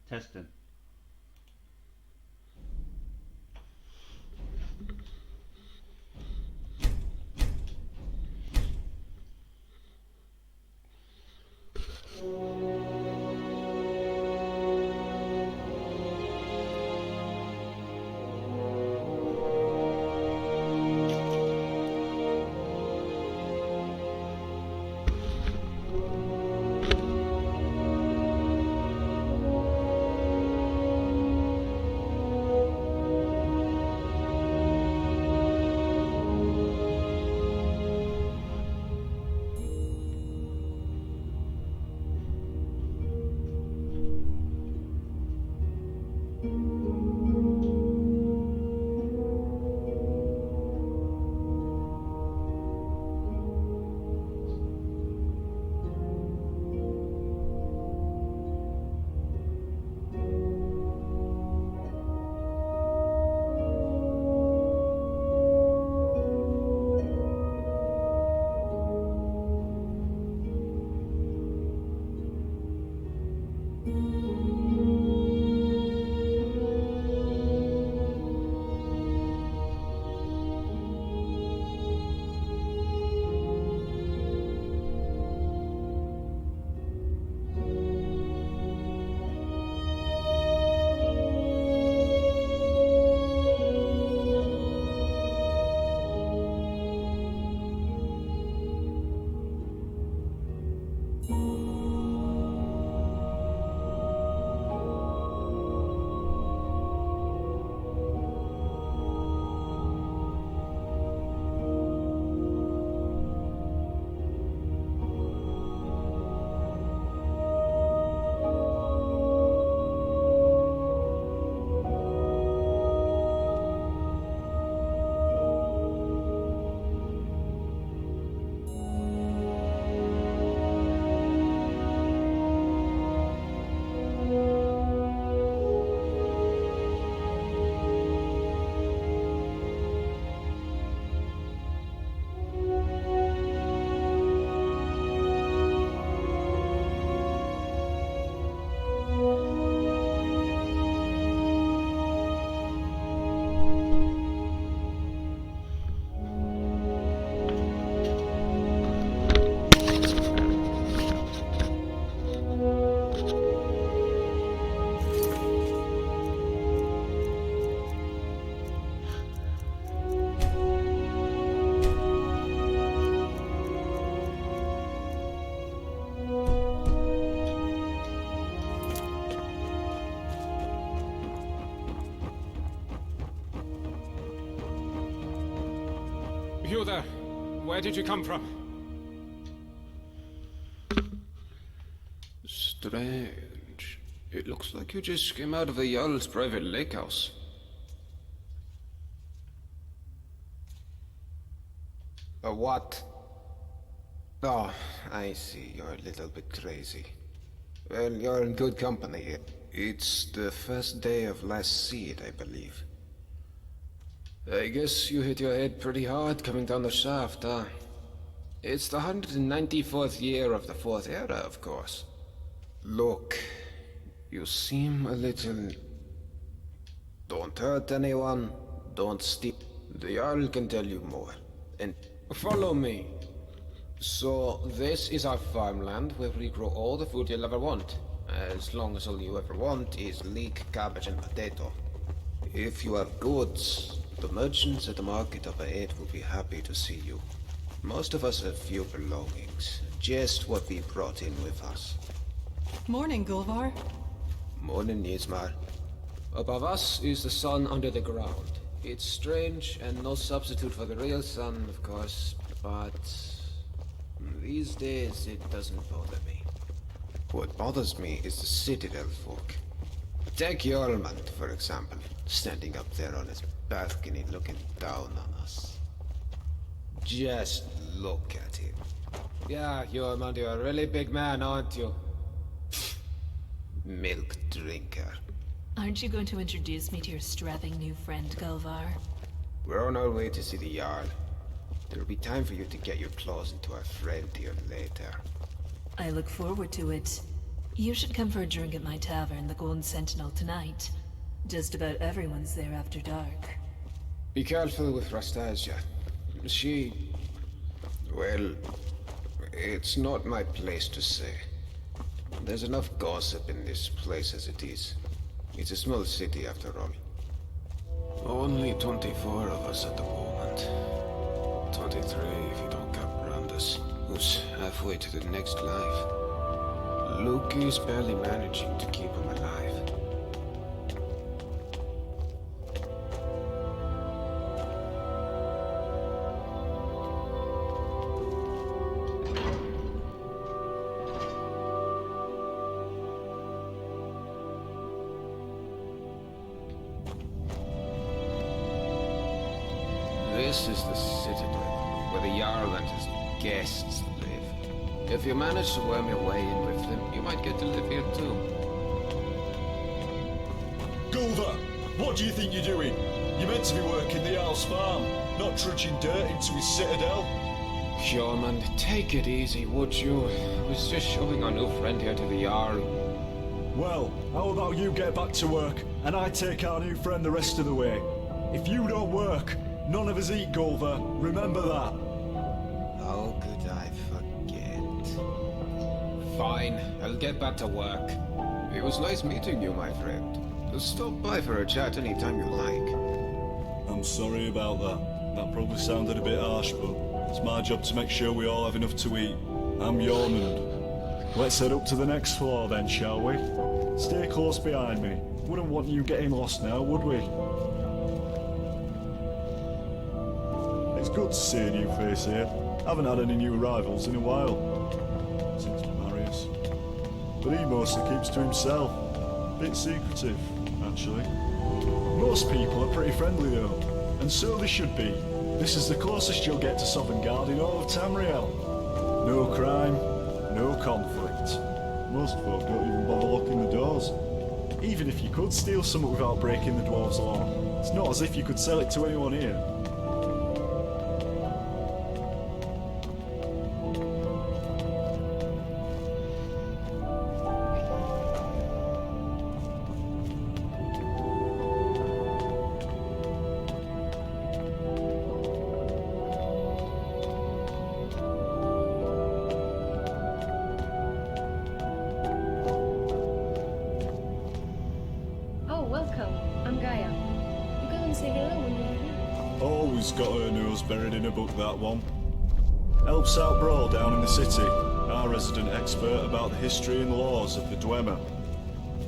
Testing. You there? Where did you come from? Strange. It looks like you just came out of a Jarl's private lake house. A what? Oh, I see. You're a little bit crazy. Well, you're in good company. It's the first day of last seed, I believe. I guess you hit your head pretty hard coming down the shaft, huh? It's the 194th year of the Fourth Era, of course. Look, you seem a little... Don't hurt anyone, don't steal. The Jarl can tell you more. And follow me. So, this is our farmland where we grow all the food you'll ever want. As long as all you ever want is leek, cabbage, and potato. If you have goods, the merchants at the market up ahead will be happy to see you. Most of us have few belongings, just what we brought in with us. Morning, Gulvar. Morning, Yzmar. Above us is the sun under the ground. It's strange and no substitute for the real sun, of course, but these days it doesn't bother me. What bothers me is the Citadel folk. Take Jormund, for example, standing up there on his balcony looking down on us. Just look at him. Yeah, Jormund, you're a really big man, aren't you? Milk drinker. Aren't you going to introduce me to your strapping new friend, Gulvar? We're on our way to see the Jarl. There'll be time for you to get your claws into our friend here later. I look forward to it. You should come for a drink at my tavern, the Golden Sentinel, tonight. Just about everyone's there after dark. Be careful with Rastasia. She... well... it's not my place to say. There's enough gossip in this place as it is. It's a small city after all. Only 24 of us at the moment. 23 if you don't count Brandes, who's halfway to the next life. Luke is barely managing to keep him alive. This is the Citadel, where the Jarl and his guests live. If you manage to worm your way in with them, you might get to live here too. Gulver, what do you think you're doing? You're meant to be working the Jarl's farm, not trudging dirt into his citadel. Fjormund, take it easy, would you? I was just showing our new friend here to the Jarl. Well, how about you get back to work, and I take our new friend the rest of the way? If you don't work, none of us eat, Gulver. Remember that. How could I forget? Fine, I'll get back to work. It was nice meeting you, my friend. Stop by for a chat anytime you like. I'm sorry about that. That probably sounded a bit harsh, but it's my job to make sure we all have enough to eat. I'm Jormund. Let's head up to the next floor then, shall we? Stay close behind me. Wouldn't want you getting lost now, would we? It's good to see a new face here. Haven't had any new arrivals in a while. Since Marius. But he mostly keeps to himself. Bit secretive, actually. Most people are pretty friendly though, and so they should be. This is the closest you'll get to Sovngarde in all of Tamriel. No crime, no conflict. Most folk don't even bother locking the doors. Even if you could steal something without breaking the dwarves' law, it's not as if you could sell it to anyone here. Always got her nose buried in a book, that one. Helps out Brawl down in the city, our resident expert about the history and laws of the Dwemer.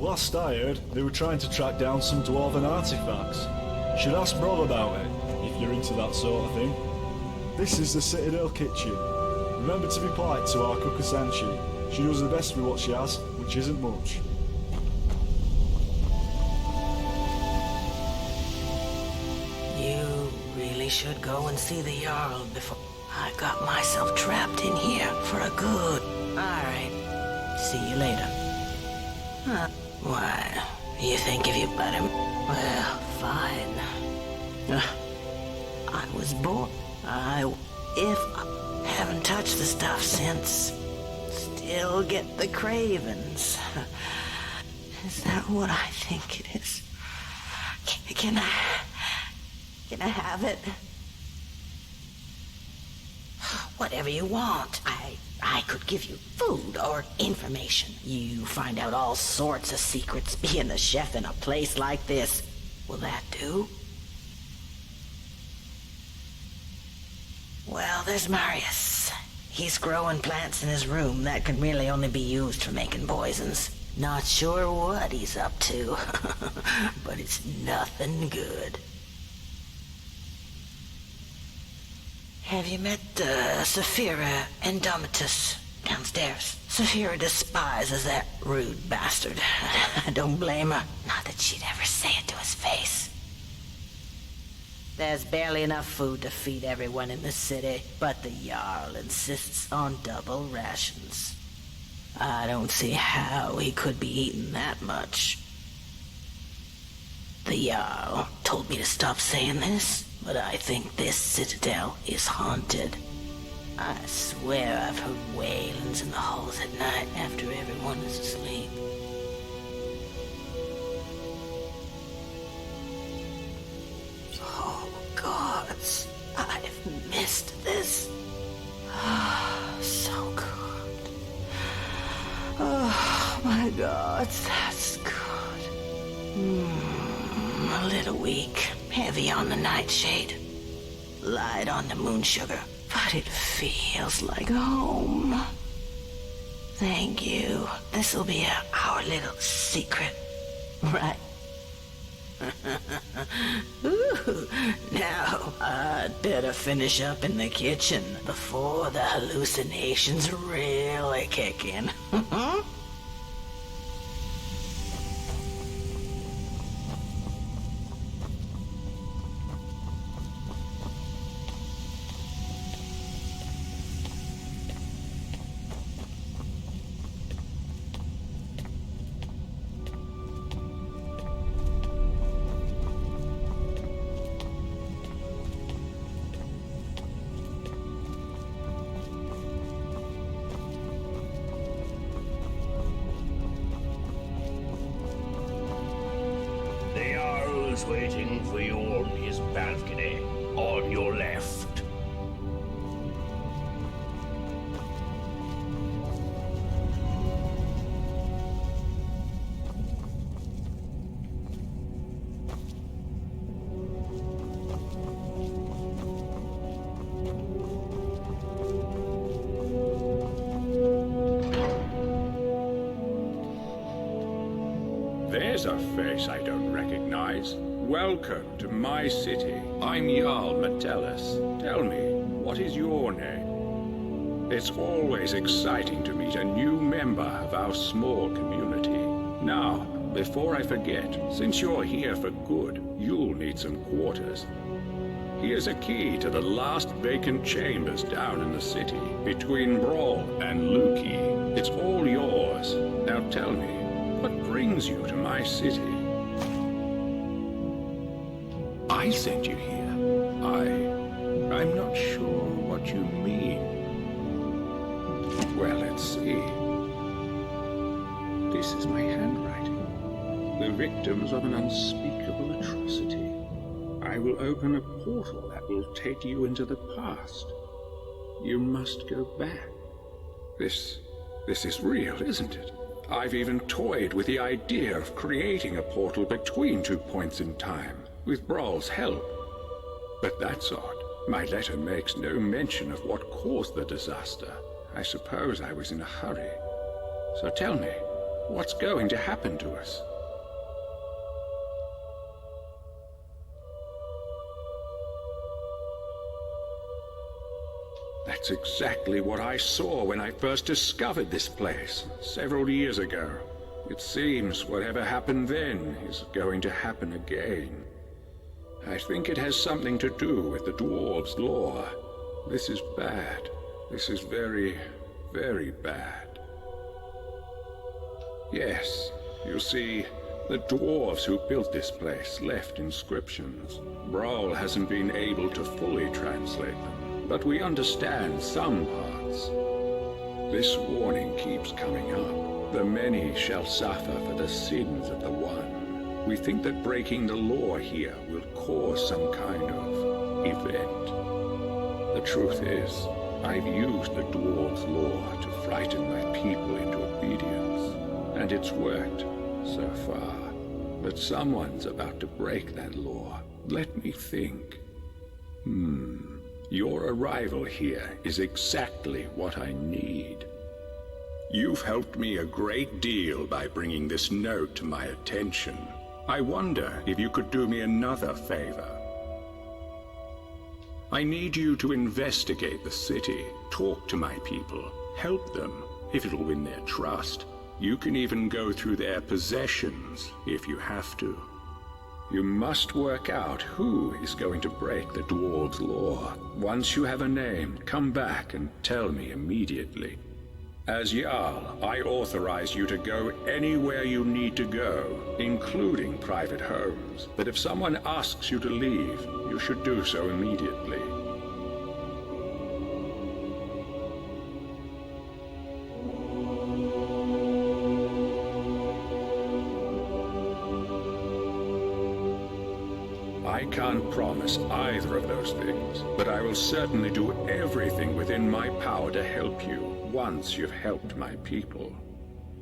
Last I heard, they were trying to track down some dwarven artifacts. Should ask Brawl about it, if you're into that sort of thing. This is the Citadel kitchen. Remember to be polite to our cook Asanshi. She does the best with what she has, which isn't much. Should go and see the Jarl before I got myself trapped in here for a good. Alright. See you later. Huh. Why, you think if you let him... Well, fine. I was born. If I haven't touched the stuff since, still get the cravings. Is that what I think it is? Can I have it? Whatever you want. I could give you food or information. You find out all sorts of secrets being the chef in a place like this. Will that do? Well, there's Marius. He's growing plants in his room that can really only be used for making poisons. Not sure what he's up to, but it's nothing good. Have you met Saphira Indomitus downstairs? Saphira despises that rude bastard. I don't blame her. Not that she'd ever say it to his face. There's barely enough food to feed everyone in the city, but the Jarl insists on double rations. I don't see how he could be eating that much. The Jarl told me to stop saying this, but I think this citadel is haunted. I swear I've heard wailings in the halls at night after everyone is asleep. my God, that's good. A little weak, heavy on the nightshade, light on the moon sugar, but it feels like home. Thank you. This'll be our little secret, right? Ooh, now, I'd better finish up in the kitchen before the hallucinations really kick in. The Jarl is waiting for you on his balcony, on your left. There's a face I don't recognize. Welcome to my city. I'm Jarl Metellus. Tell me, what is your name? It's always exciting to meet a new member of our small community. Now, before I forget, since you're here for good, you'll need some quarters. Here's a key to the last vacant chambers down in the city, between Brawl and Luki. It's all yours. Now tell me, what brings you to my city? I sent you here. I'm not sure what you mean. Well, let's see. This is my handwriting. The victims of an unspeakable atrocity. I will open a portal that will take you into the past. You must go back. This is real, isn't it? I've even toyed with the idea of creating a portal between 2 points in time, with Brawl's help. But that's odd. My letter makes no mention of what caused the disaster. I suppose I was in a hurry. So tell me, what's going to happen to us? That's exactly what I saw when I first discovered this place, several years ago. It seems whatever happened then is going to happen again. I think it has something to do with the dwarves' law. This is bad. This is very, very bad. Yes, you see, the dwarves who built this place left inscriptions. Brawl hasn't been able to fully translate them, but we understand some parts. This warning keeps coming up. The many shall suffer for the sins of the one. We think that breaking the law here will cause some kind of event. The truth is, I've used the dwarves' law to frighten my people into obedience, and it's worked so far. But someone's about to break that law. Let me think. Your arrival here is exactly what I need. You've helped me a great deal by bringing this note to my attention. I wonder if you could do me another favor. I need you to investigate the city, talk to my people, help them if it'll win their trust. You can even go through their possessions if you have to. You must work out who is going to break the dwarves' law. Once you have a name, come back and tell me immediately. As Jarl, I authorize you to go anywhere you need to go, including private homes. But if someone asks you to leave, you should do so immediately. I can't promise either of those things, but I will certainly do everything within my power to help you once you've helped my people.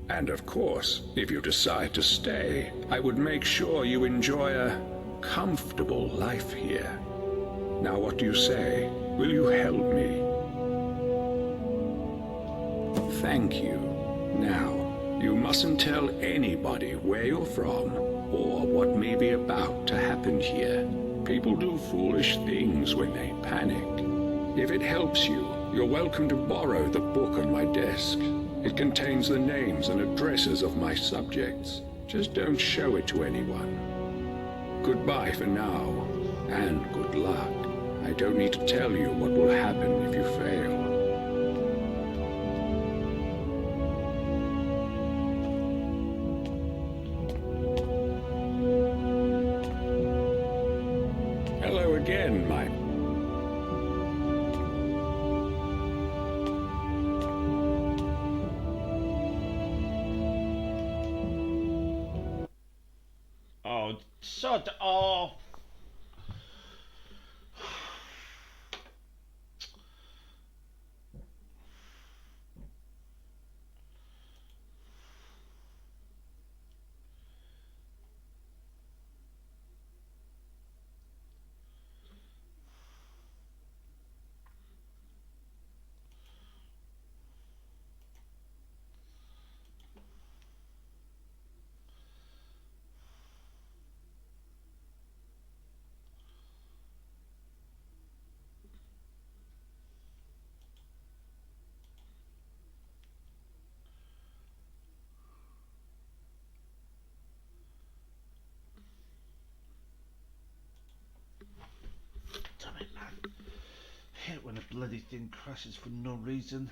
And of course, if you decide to stay, I would make sure you enjoy a comfortable life here. Now what do you say? Will you help me? Thank you. Now, you mustn't tell anybody where you're from or what may be about to happen here. People do foolish things when they panic. If it helps you, you're welcome to borrow the book on my desk. It contains the names and addresses of my subjects. Just don't show it to anyone. Goodbye for now, and good luck. I don't need to tell you what will happen if you fail. Hello again, my... Oh, sod off. Damn it, man. I hate when a bloody thing crashes for no reason.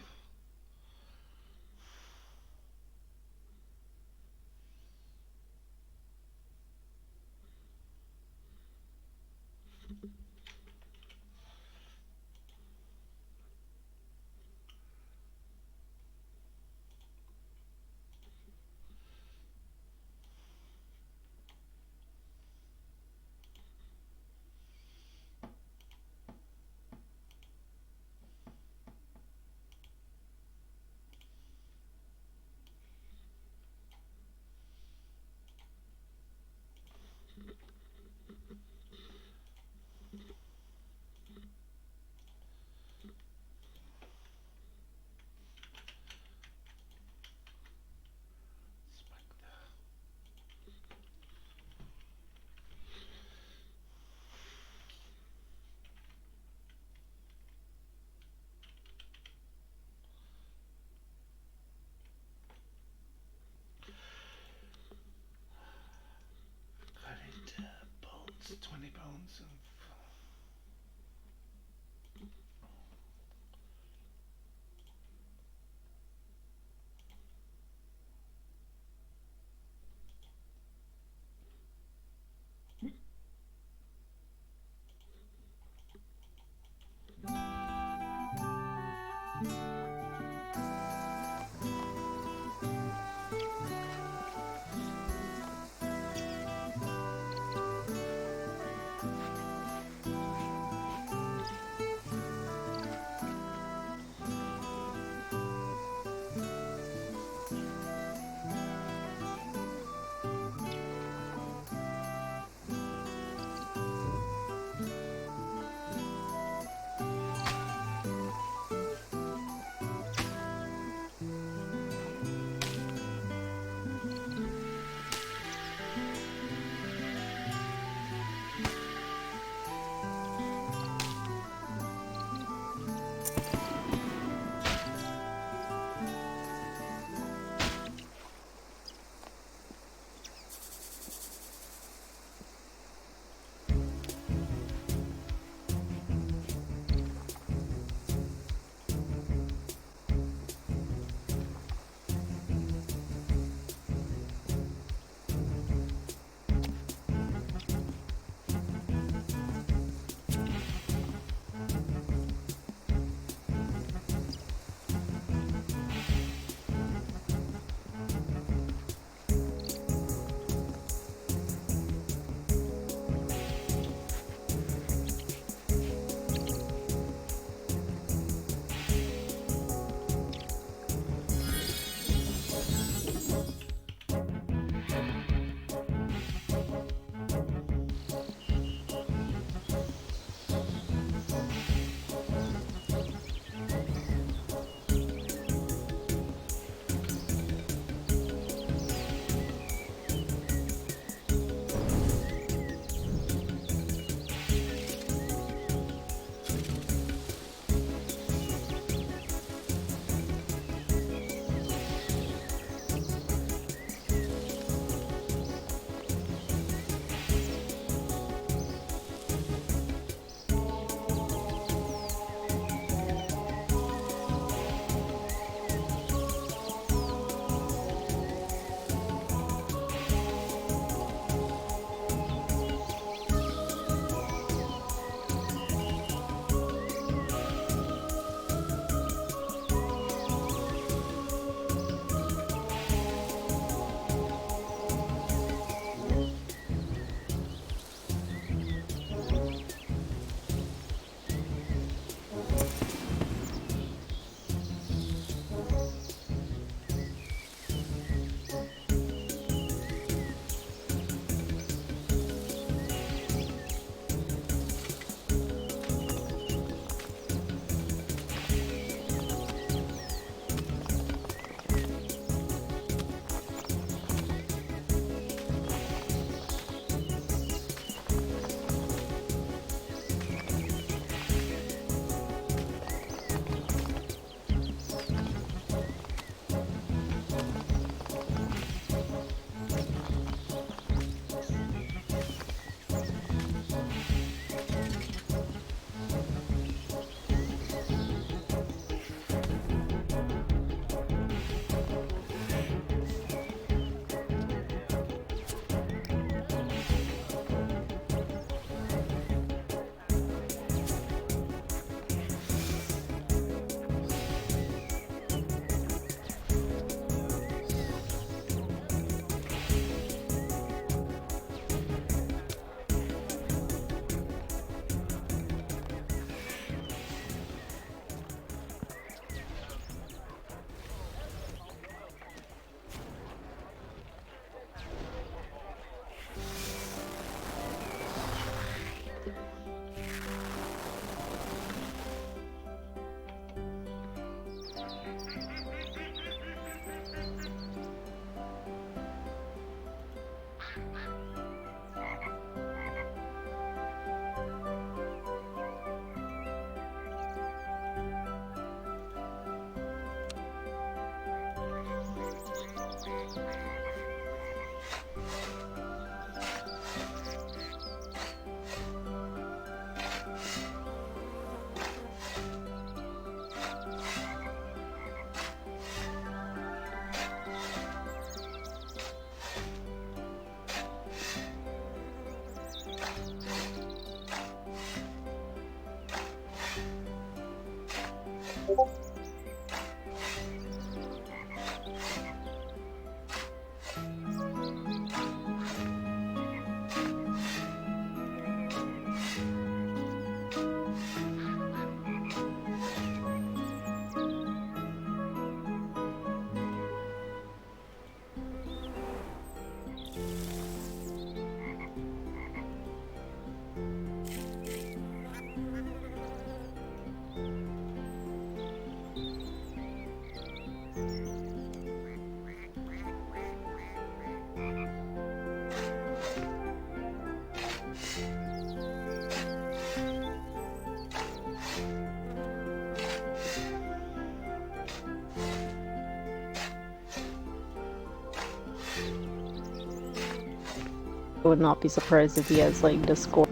I would not be surprised if he has like Discord.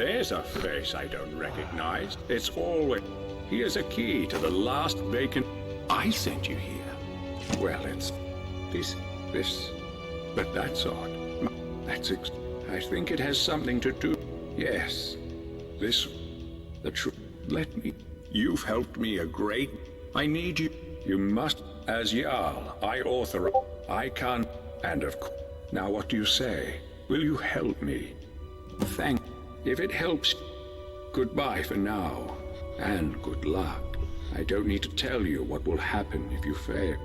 there's a face I don't recognize. It's always... Here's a key to the last vacant... I sent you here. Well, it's... This... But that's odd. I think it has something to do... Yes. This... The truth... Let me... You've helped me a great... I need you. You must... As Jarl, I authorize... I can't... And of course... Now what do you say? Will you help me? Thank... If it helps... Goodbye for now. And good luck. I don't need to tell you what will happen if you fail.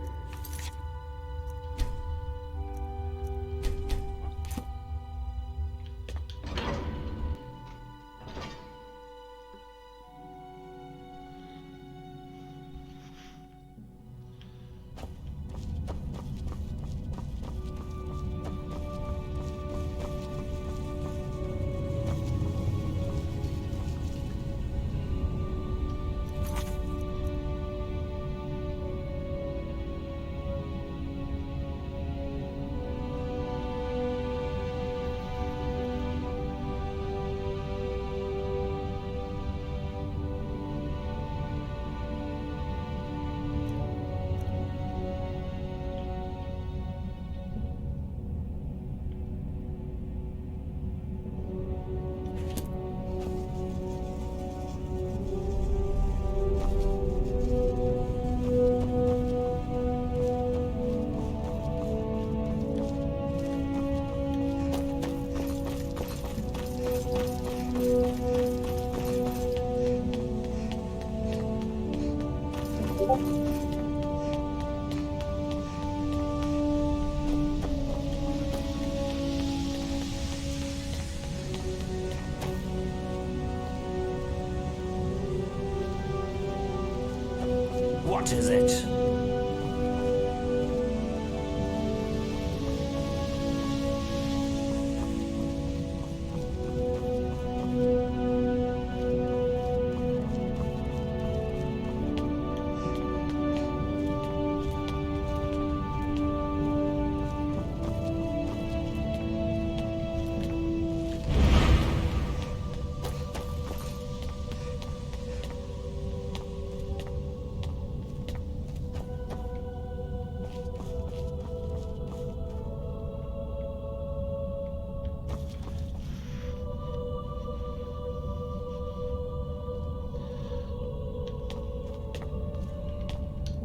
What is it?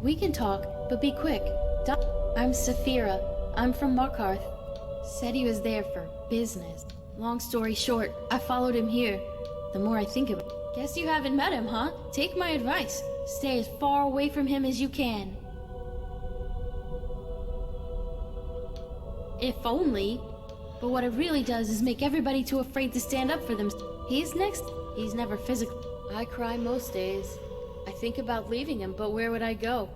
We can talk, but be quick. I'm Saphira. I'm from Markarth. Said he was there for business. Long story short, I followed him here. The more I think of it, guess you haven't met him, huh? Take my advice. Stay as far away from him as you can. If only. But what it really does is make everybody too afraid to stand up for them. He's next. He's never physical. I cry most days. I think about leaving him, but where would I go?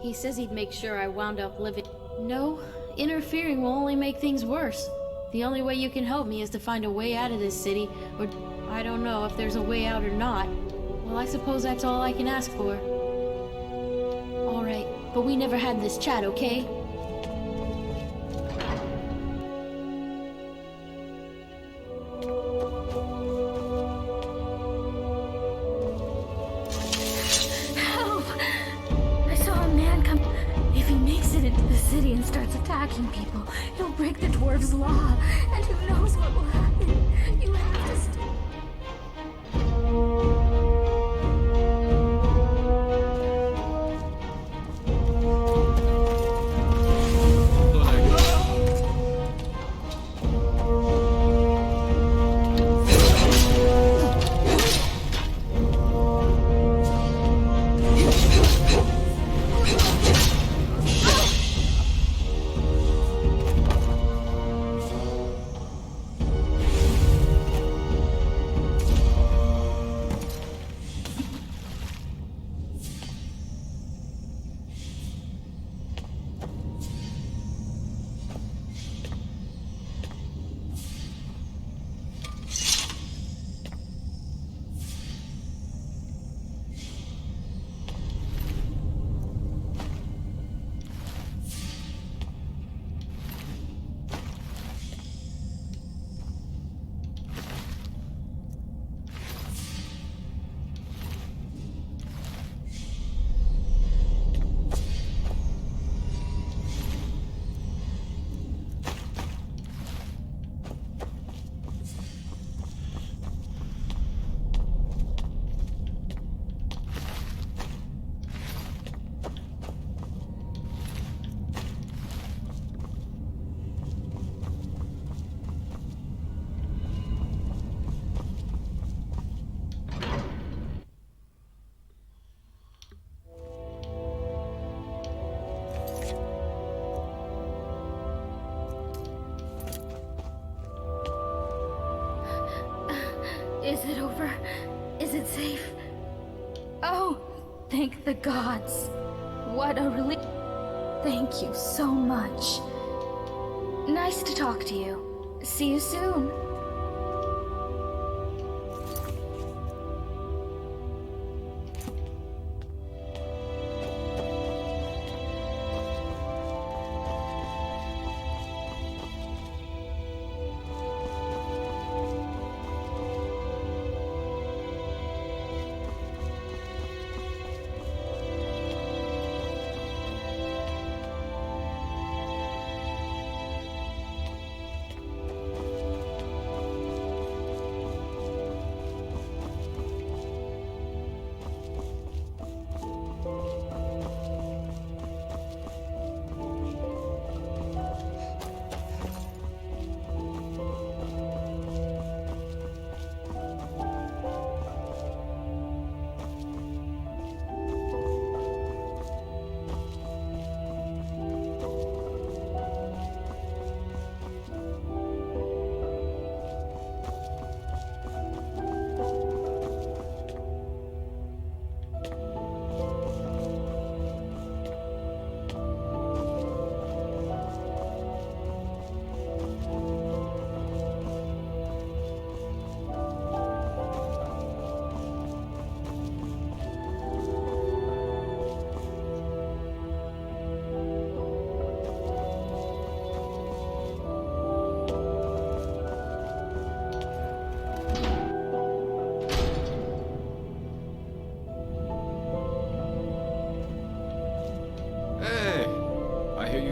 He says he'd make sure I wound up living. No, interfering will only make things worse. The only way you can help me is to find a way out of this city, or I don't know if there's a way out or not. Well, I suppose that's all I can ask for. Alright, but we never had this chat, okay? And starts attacking people. He'll break the dwarves' law, and who knows what will happen. You have to stay. Is it over? Is it safe? Oh, thank the gods. What a relief. Thank you so much. Nice to talk to you. See you soon.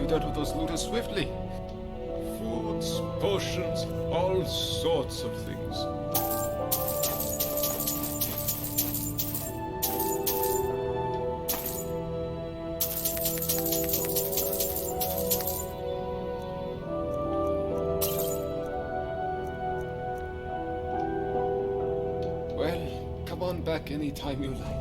Dealt with those looters swiftly. Foods, potions, all sorts of things. Well, come on back anytime you like.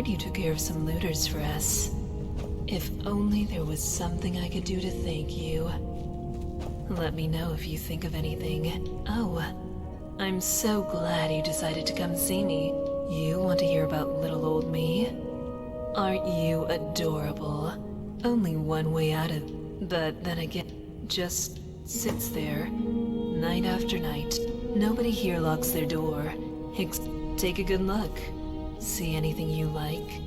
You took care of some looters for us. If only there was something I could do to thank you. Let me know if you think of anything. Oh, I'm so glad you decided to come see me. You want to hear about little old me? Aren't you adorable? Only one way out of... But then again, just sits there, night after night. Nobody here locks their door. Take a good look. See anything you like?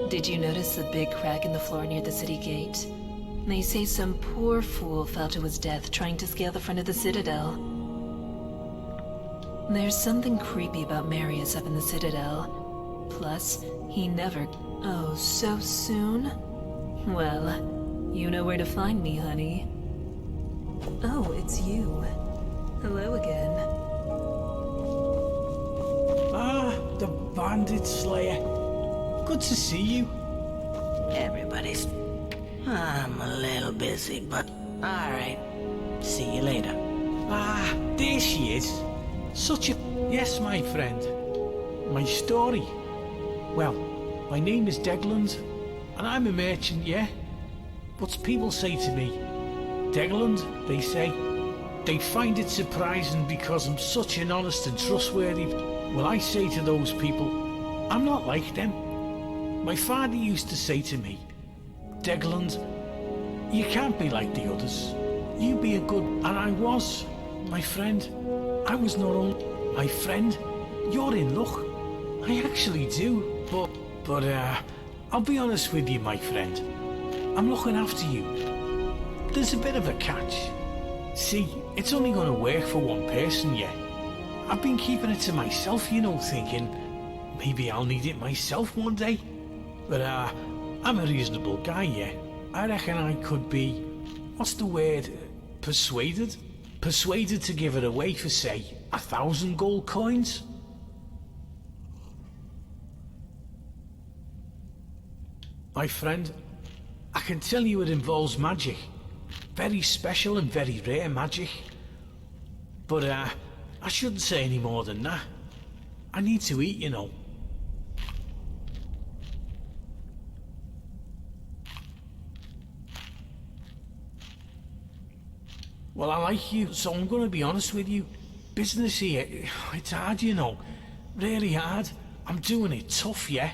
Did you notice the big crack in the floor near the city gate? They say some poor fool fell to his death trying to scale the front of the Citadel. There's something creepy about Marius up in the Citadel. Plus, he never... Oh, so soon? Well, you know where to find me, honey. Oh, it's you. Hello again. Ah, the Bandit Slayer. Good to see you. Everybody's... I'm a little busy, but alright. See you later. Ah, there she is. Such a... Yes, my friend. My story. Well, my name is Degland, and I'm a merchant, yeah? But people say to me, Degland, they say, they find it surprising because I'm such an honest and trustworthy... Well, I say to those people, I'm not like them. My father used to say to me, Degland, you can't be like the others. You be a good... And I was, my friend. I was not only... My friend, you're in luck. I actually do. But I'll be honest with you, my friend. I'm looking after you. There's a bit of a catch. See, it's only going to work for one person, yeah. I've been keeping it to myself, you know, thinking maybe I'll need it myself one day. But I'm a reasonable guy, yeah. I reckon I could be, what's the word, persuaded? Persuaded to give it away for, say, 1,000 gold coins? My friend, I can tell you it involves magic. Very special and very rare magic. But I shouldn't say any more than that. I need to eat, you know. Well, I like you, so I'm going to be honest with you. Business here, it's hard, you know. Really hard. I'm doing it tough, yeah?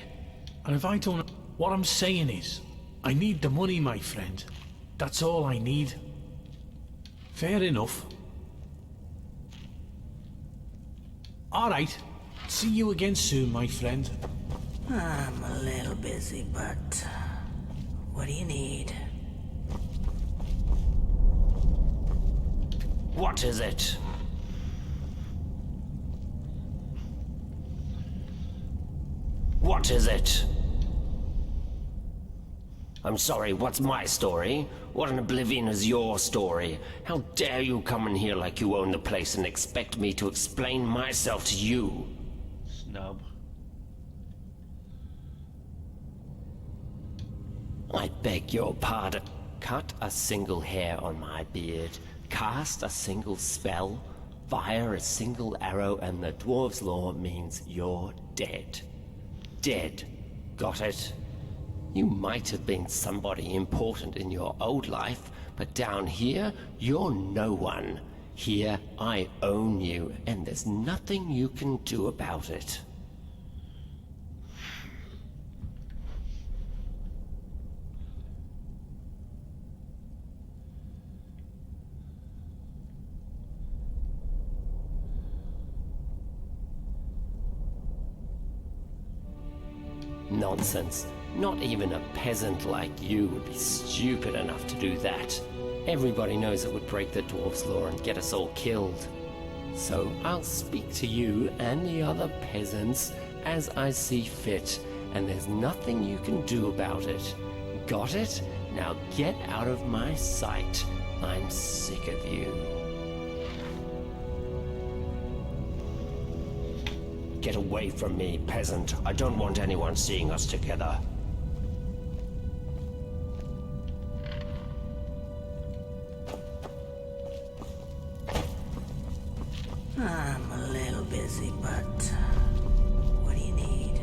And if I don't... What I'm saying is, I need the money, my friend. That's all I need. Fair enough. Alright. See you again soon, my friend. I'm a little busy, but... What do you need? What is it? What is it? I'm sorry, what's my story? What in oblivion is your story? How dare you come in here like you own the place and expect me to explain myself to you? Snub. I beg your pardon. Cut a single hair on my beard, cast a single spell, fire a single arrow, and the dwarves' law means you're dead. Dead. Got it? You might have been somebody important in your old life, but down here, you're no one. Here, I own you, and there's nothing you can do about it. Nonsense. Not even a peasant like you would be stupid enough to do that. Everybody knows it would break the dwarves' law and get us all killed. So I'll speak to you and the other peasants as I see fit, and there's nothing you can do about it. Got it? Now get out of my sight. I'm sick of you. Get away from me, peasant. I don't want anyone seeing us together. I'm a little busy, but... What do you need?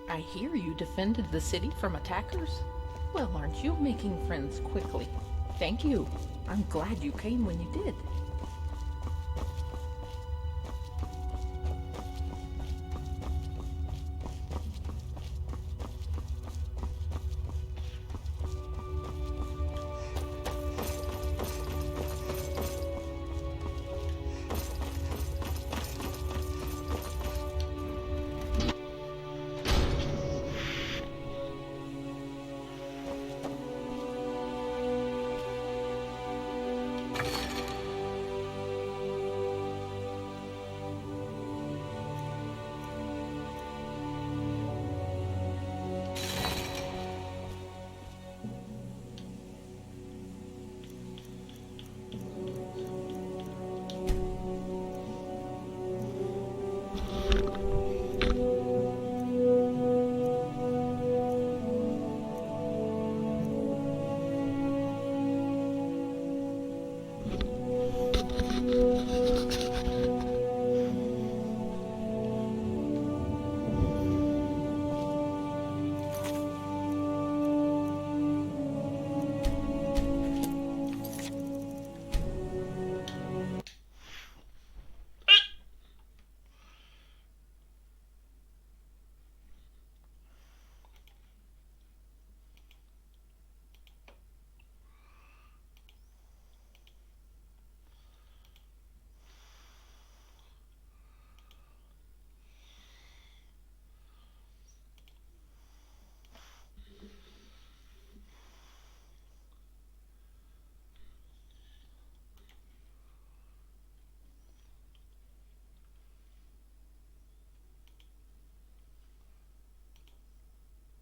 I hear you defended the city from attackers? Well, aren't you making friends quickly? Thank you. I'm glad you came when you did.